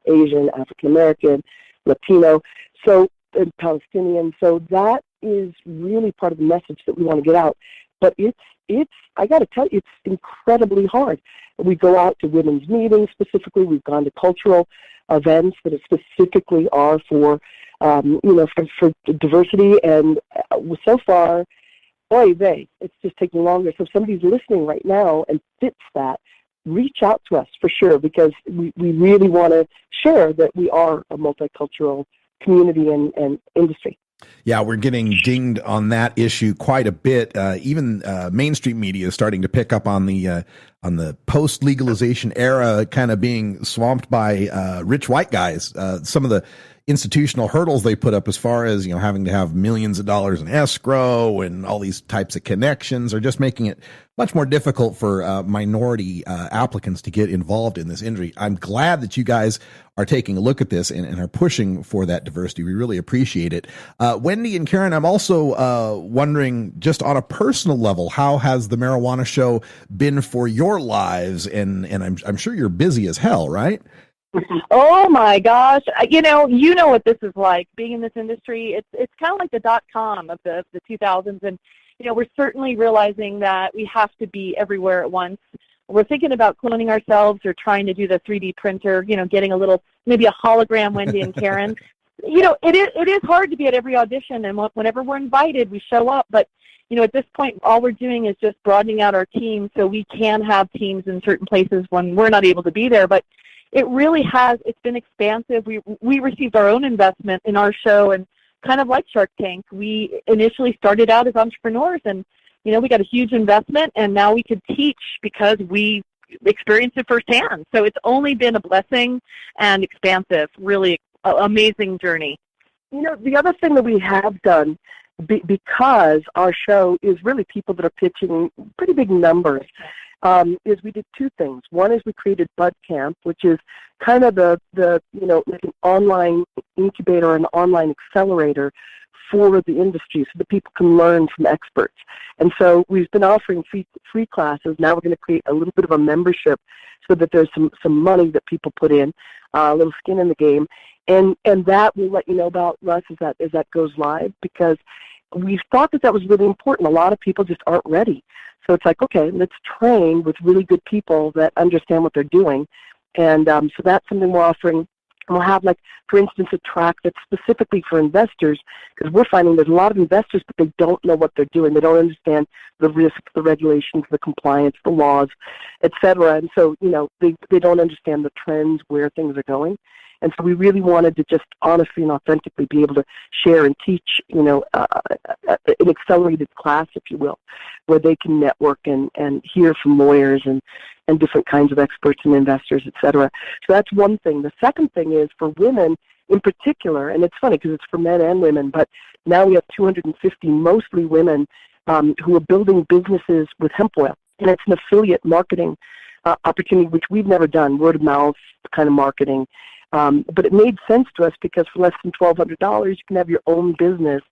Asian, African-American, Latino, and Palestinian. So that is really part of the message that we want to get out. But it's I got to tell you, it's incredibly hard. We go out to women's meetings specifically. We've gone to cultural events that specifically are for diversity, and so far, it's just taking longer. So if somebody's listening right now and fits that, reach out to us for sure, because we really want to share that we are a multicultural community and industry. Yeah, we're getting dinged on that issue quite a bit. Even mainstream media is starting to pick up on the post-legalization era, kind of being swamped by rich white guys. Some of the institutional hurdles they put up as far as, having to have millions of dollars in escrow and all these types of connections are just making it much more difficult for minority applicants to get involved in this industry. I'm glad that you guys are taking a look at this and are pushing for that diversity. We really appreciate it. Wendy and Karen, I'm also wondering, just on a personal level, how has the Marijuana Show been for your lives? And I'm sure you're busy as hell, right? Oh my gosh! You know what this is like, being in this industry. It's kind of like the .com of the 2000s, and we're certainly realizing that we have to be everywhere at once. We're thinking about cloning ourselves or trying to do the 3D printer. Getting maybe a hologram Wendy and Karen. It is hard to be at every audition, and whenever we're invited, we show up. But at this point, all we're doing is just broadening out our team so we can have teams in certain places when we're not able to be there. But it really it's been expansive. We received our own investment in our show, and kind of like Shark Tank, we initially started out as entrepreneurs, and we got a huge investment, and now we could teach because we experienced it firsthand. So it's only been a blessing and expansive, really amazing journey. The other thing that we have done, because our show is really people that are pitching pretty big numbers, is we did two things. One is we created Bud Camp, which is kind of the like an online incubator, an online accelerator for the industry so that people can learn from experts. And so we've been offering free classes. Now we're going to create a little bit of a membership so that there's some money that people put in, a little skin in the game. And that we'll let you know about, Russ, as that goes live, because we thought that was really important. A lot of people just aren't ready. So it's like, okay, let's train with really good people that understand what they're doing. And so that's something we're offering. And we'll have, like, for instance, a track that's specifically for investors, because we're finding there's a lot of investors, but they don't know what they're doing. They don't understand the risks, the regulations, the compliance, the laws, et cetera. And so, they don't understand the trends, where things are going. And so we really wanted to just honestly and authentically be able to share and teach, an accelerated class, if you will, where they can network and hear from lawyers and different kinds of experts and investors, et cetera. So that's one thing. The second thing is for women in particular, and it's funny because it's for men and women, but now we have 250 mostly women who are building businesses with hemp oil. And it's an affiliate marketing opportunity, which we've never done, word of mouth kind of marketing. But it made sense to us because for less than $1,200, you can have your own business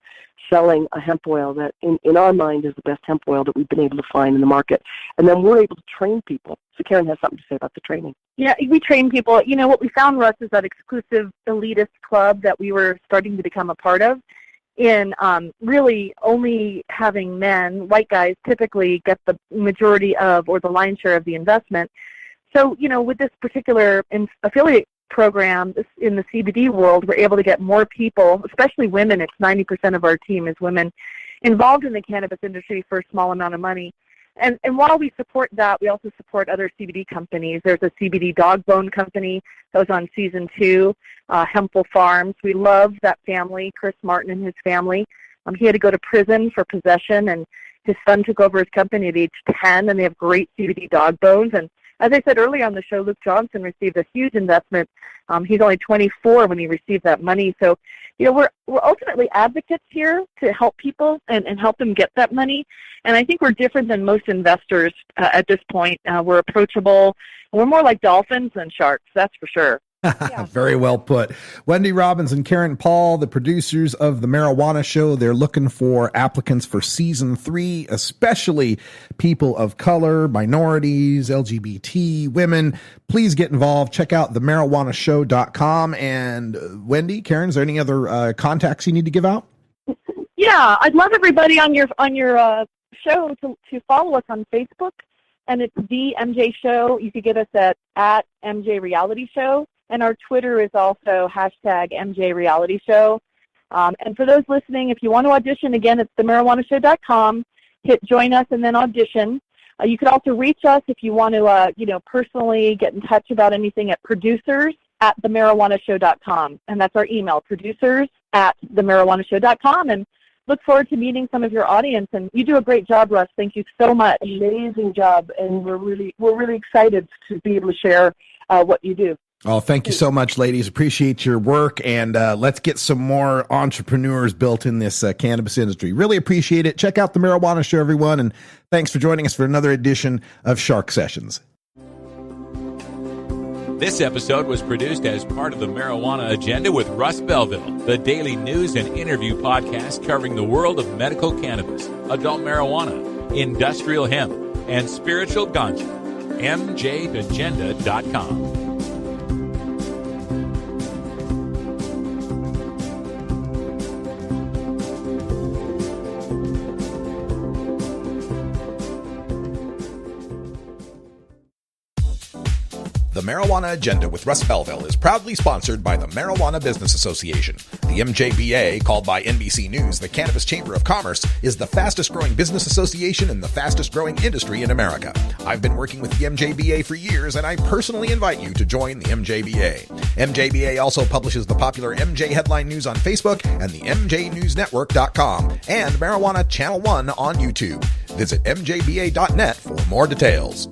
selling a hemp oil that, in our mind, is the best hemp oil that we've been able to find in the market. And then we're able to train people. So Karen has something to say about the training. Yeah, we train people. What we found, Russ, is that exclusive elitist club that we were starting to become a part of in really only having men, white guys, typically get the majority of or the lion's share of the investment. So, with this particular affiliate program in the CBD world, we're able to get more people, especially women. It's 90% of our team is women involved in the cannabis industry for a small amount of money. And while we support that, we also support other CBD companies. There's a CBD dog bone company that was on season 2, Hempel Farms. We love that family, Chris Martin and his family. He had to go to prison for possession, and his son took over his company at age 10, and they have great CBD dog bones. And as I said earlier on the show, Luke Johnson received a huge investment. He's only 24 when he received that money. So, we're ultimately advocates here to help people and help them get that money. And I think we're different than most investors at this point. We're approachable. We're more like dolphins than sharks, that's for sure. Yeah. Very well put. Wendy Robbins and Karen Paull, the producers of The Marijuana Show, they're looking for applicants for season 3, especially people of color, minorities, LGBT, women. Please get involved. Check out themarijuanashow.com. And Wendy, Karen, is there any other contacts you need to give out? Yeah, I'd love everybody on your show to follow us on Facebook. And it's The MJ Show. You could get us at MJ Reality Show. And our Twitter is also #MJ Reality Show. And for those listening, if you want to audition, again, it's themarijuanashow.com. Hit join us and then audition. You could also reach us if you want to, personally get in touch about anything at producers@themarijuanashow.com. And that's our email, producers@themarijuanashow.com. And look forward to meeting some of your audience. And you do a great job, Russ. Thank you so much. Amazing job. And we're really excited to be able to share what you do. Oh, thank you so much, ladies. Appreciate your work, and let's get some more entrepreneurs built in this cannabis industry. Really appreciate it. Check out The Marijuana Show, everyone, and thanks for joining us for another edition of Shark Sessions. This episode was produced as part of the Marijuana Agenda with Russ Belville, the daily news and interview podcast covering the world of medical cannabis, adult marijuana, industrial hemp, and spiritual ganja. MJAgenda.com. The The Marijuana Agenda with Russ Belville is proudly sponsored by the Marijuana Business Association. The MJBA, called by NBC News the Cannabis Chamber of Commerce, is the fastest-growing business association and the fastest-growing industry in America. I've been working with the MJBA for years, and I personally invite you to join the MJBA. MJBA also publishes the popular MJ Headline News on Facebook and the MJNewsNetwork.com and Marijuana Channel 1 on YouTube. Visit mjba.net for more details.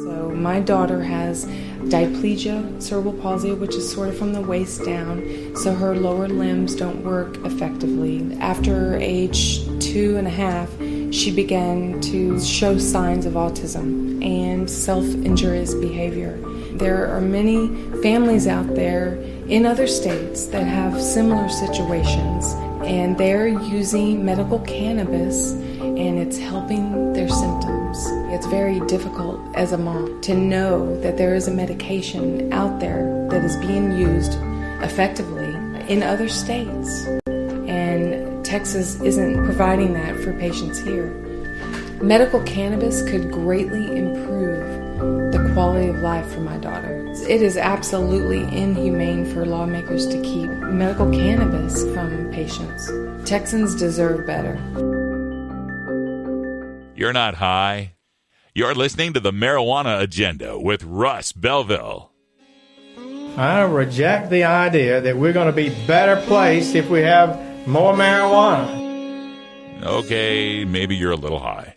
So my daughter has diplegia, cerebral palsy, which is sort of from the waist down, so her lower limbs don't work effectively. After age 2.5, she began to show signs of autism and self-injurious behavior. There are many families out there in other states that have similar situations, and they're using medical cannabis, and it's helping their symptoms. It's very difficult as a mom to know that there is a medication out there that is being used effectively in other states, and Texas isn't providing that for patients here. Medical cannabis could greatly improve the quality of life for my daughter. It is absolutely inhumane for lawmakers to keep medical cannabis from patients. Texans deserve better. You're not high. You're listening to the Marijuana Agenda with Russ Belville. I reject the idea that we're going to be better placed if we have more marijuana. Okay, maybe you're a little high.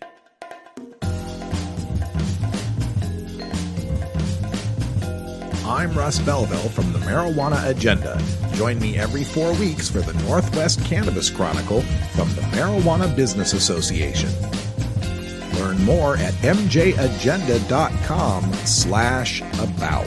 I'm Russ Belville from the Marijuana Agenda. Join me every 4 weeks for the Northwest Cannabis Chronicle from the Marijuana Business Association. Learn more at mjagenda.com/about.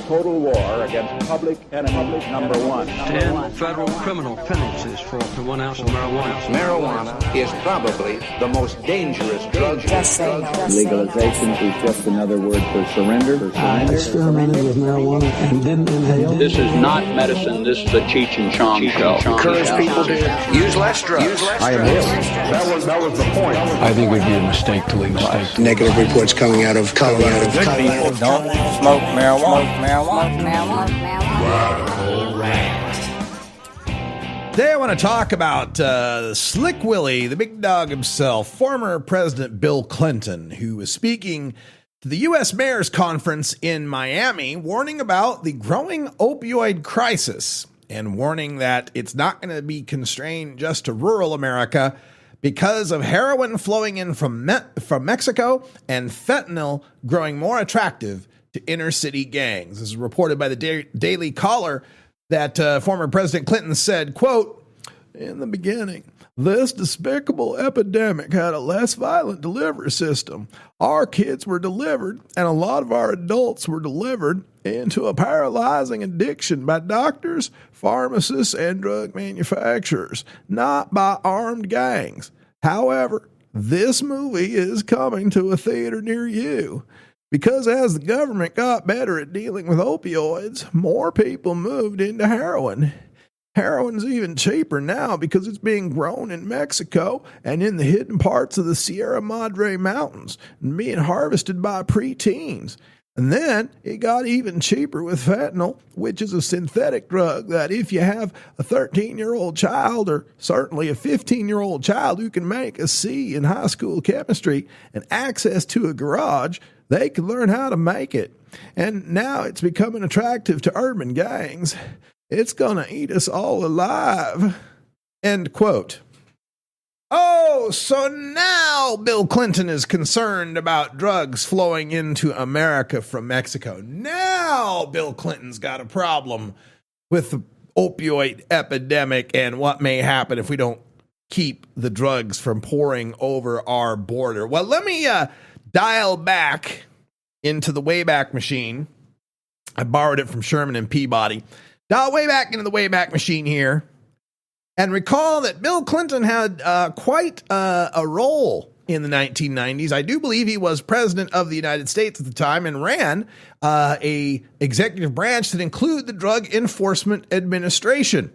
Total war against public enemy number one. 10 federal criminal penalties for up to 1 ounce of marijuana. Marijuana is probably the most dangerous drug. Legalization is just another word for surrender. I experimented with marijuana and didn't inhale. This is not medicine. This is a Cheech and Chong show. Encourage people to use less drugs. I inhale. That was the point. I think it would be a mistake to legalize. Negative reports coming out of Colorado. Good people don't smoke marijuana. Today I want to talk about Slick Willie, the big dog himself, former President Bill Clinton, who was speaking to the U.S. Mayor's Conference in Miami, warning about the growing opioid crisis and warning that it's not going to be constrained just to rural America because of heroin flowing in from Mexico and fentanyl growing more attractive to inner city gangs. This is reported by the Daily Caller that former President Clinton said, quote, "In the beginning, this despicable epidemic had a less violent delivery system. Our kids were delivered, and a lot of our adults were delivered into a paralyzing addiction by doctors, pharmacists, and drug manufacturers, not by armed gangs. However, this movie is coming to a theater near you. Because as the government got better at dealing with opioids, more people moved into heroin. Heroin's even cheaper now because it's being grown in Mexico and in the hidden parts of the Sierra Madre Mountains and being harvested by preteens. And then it got even cheaper with fentanyl, which is a synthetic drug that if you have a 13-year-old child or certainly a 15-year-old child who can make a C in high school chemistry and access to a garage, they can learn how to make it. And now it's becoming attractive to urban gangs. It's going to eat us all alive." End quote. Oh, so now Bill Clinton is concerned about drugs flowing into America from Mexico. Now Bill Clinton's got a problem with the opioid epidemic and what may happen if we don't keep the drugs from pouring over our border. Well, let me dial back into the Wayback Machine. I borrowed it from Sherman and Peabody. Dial way back into the Wayback Machine here and recall that Bill Clinton had quite a role in the 1990s. I do believe he was president of the United States at the time and ran a executive branch that included the Drug Enforcement Administration.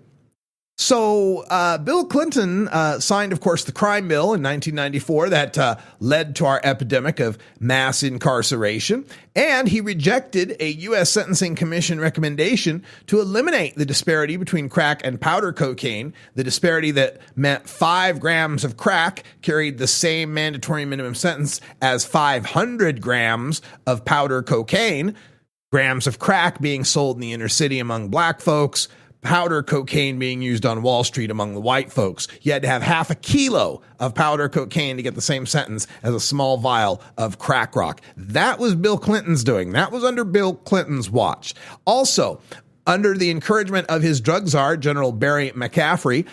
So Bill Clinton signed, of course, the crime bill in 1994 that led to our epidemic of mass incarceration. And he rejected a U.S. Sentencing Commission recommendation to eliminate the disparity between crack and powder cocaine, the disparity that meant 5 grams of crack carried the same mandatory minimum sentence as 500 grams of powder cocaine, grams of crack being sold in the inner city among black folks, powder cocaine being used on Wall Street among the white folks. You had to have half a kilo of powder cocaine to get the same sentence as a small vial of crack rock. That was Bill Clinton's doing. That was under Bill Clinton's watch. Also, under the encouragement of his drug czar, General Barry McCaffrey,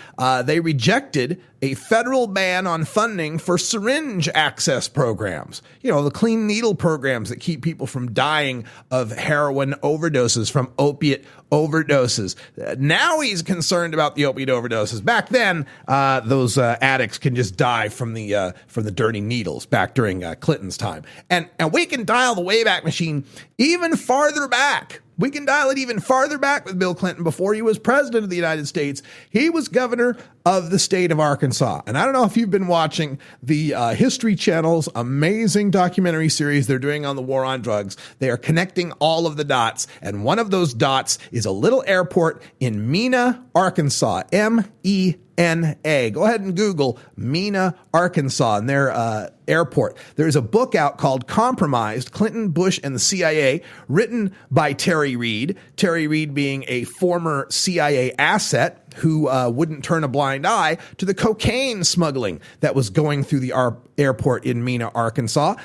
they rejected a federal ban on funding for syringe access programs. You know, the clean needle programs that keep people from dying of heroin overdoses, from opiate overdoses. Now he's concerned about the opiate overdoses. Back then, those addicts can just die from the dirty needles back during Clinton's time. And we can dial the Wayback Machine even farther back. We can dial it even farther back with Bill Clinton before he was president of the United States. He was governor of the state of Arkansas. And I don't know if you've been watching the History Channel's amazing documentary series they're doing on the war on drugs. They are connecting all of the dots. And one of those dots is a little airport in Mena, Arkansas, M-E-N-A. Go ahead and Google Mena, Arkansas, and their airport. There's a book out called Compromised, Clinton, Bush, and the CIA, written by Terry Reid. Terry Reid being a former CIA asset who wouldn't turn a blind eye to the cocaine smuggling that was going through the airport in Mena, Arkansas.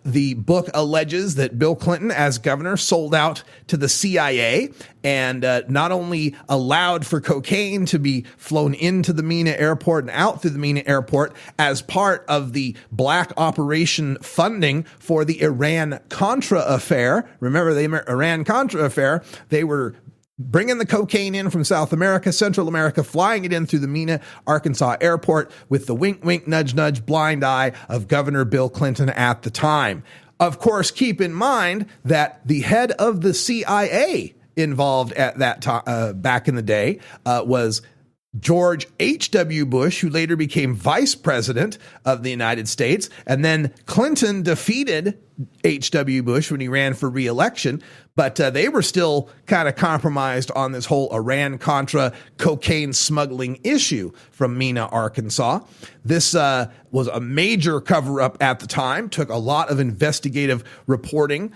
The book alleges that Bill Clinton, as governor, sold out to the CIA and not only allowed for cocaine to be flown into the Mena airport and out through the Mena airport as part of the black operation funding for the Iran-Contra affair. Remember the Iran-Contra affair? They were bringing the cocaine in from South America, Central America, flying it in through the Mena, Arkansas airport with the wink, wink, nudge, nudge, blind eye of Governor Bill Clinton at the time. Of course, keep in mind that the head of the CIA involved at that time, back in the day, was George H.W. Bush, who later became vice president of the United States. And then Clinton defeated H.W. Bush when he ran for re-election. But they were still kind of compromised on this whole Iran-Contra cocaine smuggling issue from Mena, Arkansas. This was a major cover-up at the time, took a lot of investigative reporting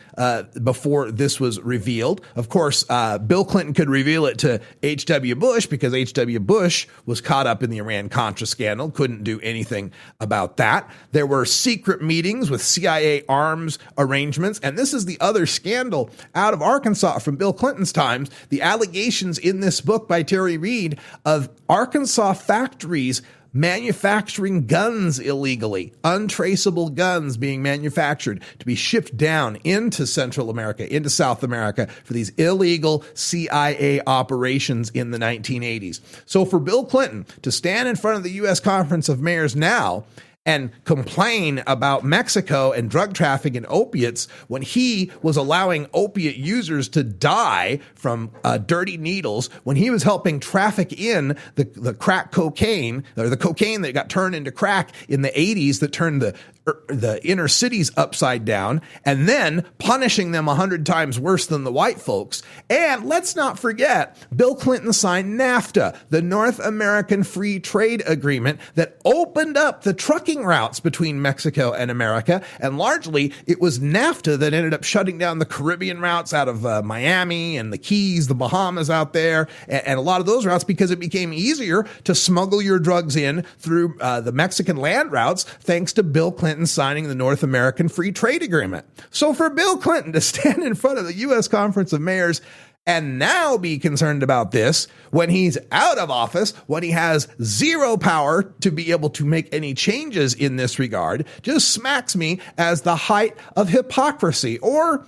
before this was revealed. Of course, Bill Clinton could reveal it to H.W. Bush because H.W. Bush was caught up in the Iran-Contra scandal, couldn't do anything about that. There were secret meetings with CIA arms arrangements, and this is the other scandal out of Arkansas from Bill Clinton's times, the allegations in this book by Terry Reid of Arkansas factories manufacturing guns illegally, untraceable guns being manufactured to be shipped down into Central America, into South America for these illegal CIA operations in the 1980s. So for Bill Clinton to stand in front of the U.S. Conference of Mayors now and complain about Mexico and drug trafficking and opiates when he was allowing opiate users to die from dirty needles, when he was helping traffic in the crack cocaine, or the cocaine that got turned into crack in the 80s that turned the inner cities upside down, and then punishing them 100 times worse than the white folks. And let's not forget, Bill Clinton signed NAFTA, the North American Free Trade Agreement that opened up the trucking routes between Mexico and America. And largely, it was NAFTA that ended up shutting down the Caribbean routes out of Miami and the Keys, the Bahamas out there, and a lot of those routes, because it became easier to smuggle your drugs in through the Mexican land routes, thanks to Bill Clinton signing the North American Free Trade Agreement. So for Bill Clinton to stand in front of the U.S. Conference of Mayors and now be concerned about this when he's out of office, when he has zero power to be able to make any changes in this regard, just smacks me as the height of hypocrisy, or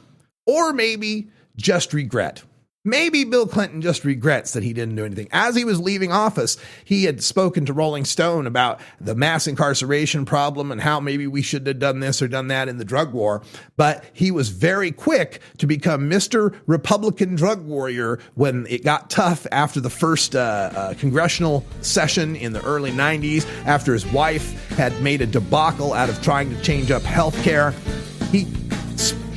maybe just regret. Maybe Bill Clinton just regrets that he didn't do anything. As he was leaving office, he had spoken to Rolling Stone about the mass incarceration problem and how maybe we should have done this or done that in the drug war. But he was very quick to become Mr. Republican drug warrior when it got tough after the first congressional session in the early 90s, after his wife had made a debacle out of trying to change up health care. He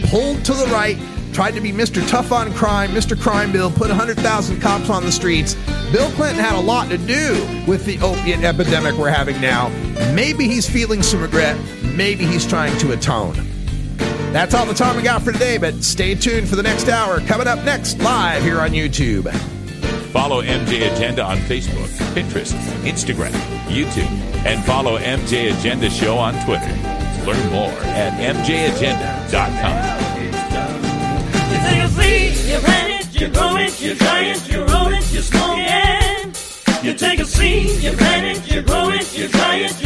pulled to the right, tried to be Mr. Tough on Crime, Mr. Crime Bill, put 100,000 cops on the streets. Bill Clinton had a lot to do with the opiate epidemic we're having now. Maybe he's feeling some regret. Maybe he's trying to atone. That's all the time we got for today, but stay tuned for the next hour. Coming up next, live here on YouTube. Follow MJ Agenda on Facebook, Pinterest, Instagram, YouTube, and follow MJ Agenda Show on Twitter. Learn more at mjagenda.com. You take a seed, you plant it, you grow it, you dry it, you roll it, you smoke it. You take a seed, you plant it, you grow it, you dry it,